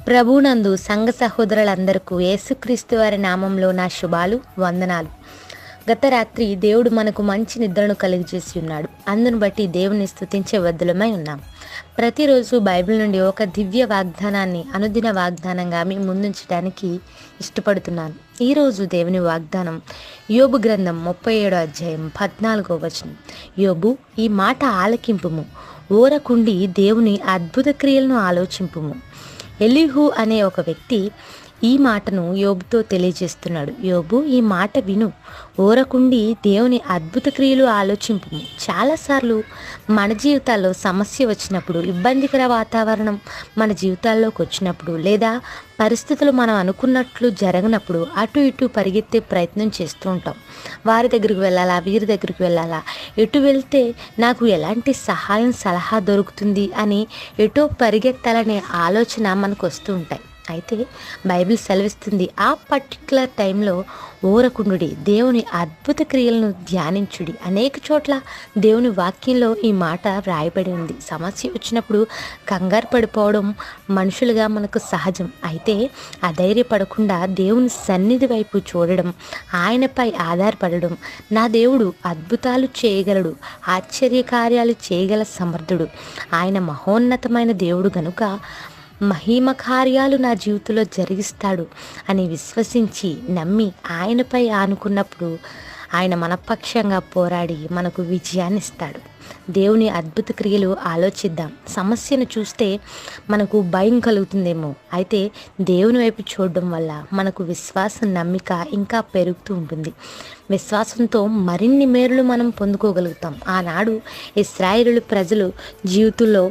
ప్రభునందు సంఘ సహోదరులందరికీ యేసుక్రీస్తు వారి నామంలో నా శుభాలు, వందనాలు. గత రాత్రి దేవుడు మనకు మంచి నిద్రను కలిగజేసి ఉన్నాడు. అందును బట్టి దేవుని స్తుతించే వద్దులమై ఉన్నాం. ప్రతిరోజు బైబిల్ నుండి ఒక దివ్య వాగ్దానాన్ని అనుదిన వాగ్దానంగా మీ ముందుంచడానికి ఇష్టపడుతున్నాను. ఈరోజు దేవుని వాగ్దానం యోబు గ్రంథం 37వ అధ్యాయం 14వ వచనం. యోబు, ఈ మాట ఆలకింపుము, ఊరకుండి దేవుని అద్భుత క్రియలను ఆలోచింపుము. ఎలీహు అనే ఒక వ్యక్తి ఈ మాటను యోబుతో తెలియజేస్తున్నాడు. యోబు, ఈ మాట విను, ఊరకుండి దేవుని అద్భుత క్రియలు ఆలోచింపు. చాలాసార్లు మన జీవితాల్లో సమస్య వచ్చినప్పుడు, ఇబ్బందికర వాతావరణం మన జీవితాల్లోకి వచ్చినప్పుడు, లేదా పరిస్థితులు మనం అనుకున్నట్లు జరగనప్పుడు అటు ఇటు పరిగెత్తే ప్రయత్నం చేస్తూ ఉంటాం. వారి దగ్గరికి వెళ్ళాలా, వీరి దగ్గరికి వెళ్ళాలా, ఎటు వెళ్తే నాకు ఎలాంటి సహాయం సలహా దొరుకుతుంది అని ఎటో పరిగెత్తాలనే ఆలోచన మనకు వస్తూ ఉంటాయి. అయితే బైబిల్ సెలవిస్తుంది, ఆ పర్టికులర్ టైంలో ఊరకుండుడి, దేవుని అద్భుత క్రియలను ధ్యానించుడి. అనేక చోట్ల దేవుని వాక్యంలో ఈ మాట వ్రాయబడి ఉంది. సమస్య వచ్చినప్పుడు కంగారు పడిపోవడం మనుషులుగా మనకు సహజం. అయితే అధైర్యపడకుండా దేవుని సన్నిధి వైపు చూడడం, ఆయనపై ఆధారపడడం. నా దేవుడు అద్భుతాలు చేయగలడు, ఆశ్చర్యకార్యాలు చేయగల సమర్థుడు, ఆయన మహోన్నతమైన దేవుడు గనుక మహిమ కార్యాలు నా జీవితంలో జరిగిస్తాడు అని విశ్వసించి నమ్మి ఆయనపై ఆనుకున్నప్పుడు ఆయన మనపక్షంగా పోరాడి మనకు విజయాన్ని ఇస్తాడు. దేవుని అద్భుత క్రియలు ఆలోచిద్దాం. సమస్యను చూస్తే మనకు భయం కలుగుతుందేమో, అయితే దేవుని వైపు చూడడం వల్ల మనకు విశ్వాసం, నమ్మిక ఇంకా పెరుగుతూ ఉంటుంది. విశ్వాసంతో మరిన్ని మేలులు మనం పొందుకోగలుగుతాం. ఆనాడు ఇశ్రాయేలు ప్రజలు జీవితంలో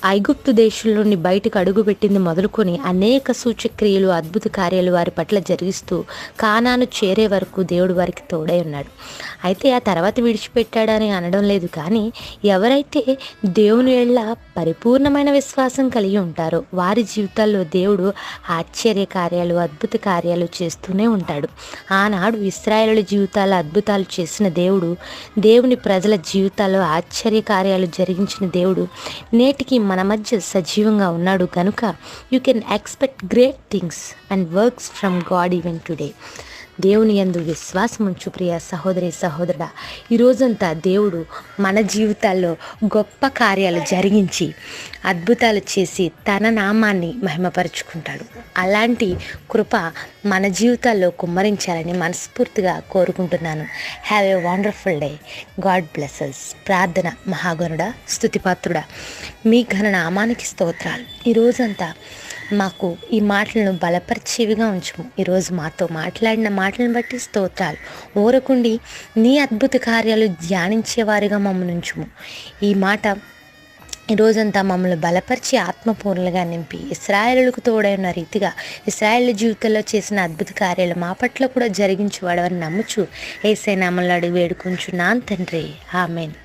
ఐగుప్తు దేశం నుండి బయటకు అడుగుపెట్టింది మొదలుకొని అనేక సూచక్రియలు, అద్భుత కార్యాలు వారి పట్ల జరిగిస్తూ కానాను చేరే వరకు దేవుడు వారికి తోడై ఉన్నాడు. అయితే ఆ తర్వాత విడిచిపెట్టాడని అనడం లేదు, కానీ ఎవరైతే దేవుని ఎడల పరిపూర్ణమైన విశ్వాసం కలిగి ఉంటారో వారి జీవితాల్లో దేవుడు ఆశ్చర్య కార్యాలు, అద్భుత కార్యాలు చేస్తూనే ఉంటాడు. ఆనాడు ఇశ్రాయేలు జీవితాల్లో అద్భుతాలు చేసిన దేవుడు, దేవుని ప్రజల జీవితాల్లో ఆశ్చర్య కార్యాలు జరిగించిన దేవుడు నేటికి మన మధ్య సజీవంగా ఉన్నాడు. కనుక you can expect great things and works from God even today. దేవుని యందు విశ్వాసం ఉంచు ప్రియ సహోదరి, సహోదరుడా. ఈరోజంతా దేవుడు మన జీవితాల్లో గొప్ప కార్యాలు జరిగించి అద్భుతాలు చేసి తన నామాన్ని మహిమపరుచుకుంటాడు. అలాంటి కృప మన జీవితాల్లో కుమ్మరించాలని మనస్ఫూర్తిగా కోరుకుంటున్నాను. Have a wonderful day. God blesses. ప్రార్థన. మహాగణుడా, స్తుతిపాత్రుడా, మీ ఘన నామానికి స్తోత్రాలు. ఈరోజంతా మాకు ఈ మాటలను బలపరిచేవిగా ఉంచుము. ఈరోజు మాతో మాట్లాడిన మాటలను బట్టి స్తోత్రాలు. ఊరకుండి నీ అద్భుత కార్యాలు ధ్యానించేవారిగా మమ్మల్ని ఉంచుము. ఈ మాట ఈరోజంతా మమ్మల్ని బలపరిచి ఆత్మపూర్ణలుగా నింపి ఇశ్రాయేలుకు తోడైన రీతిగా ఇశ్రాయేలు జీవితంలో చేసిన అద్భుత కార్యాలు మా పట్ల కూడా జరిగించేవాడవని నమ్ముచు యేసయ్య నామములో అడిగి వేడుకుంటున్నాను తండ్రి. ఆమేన్.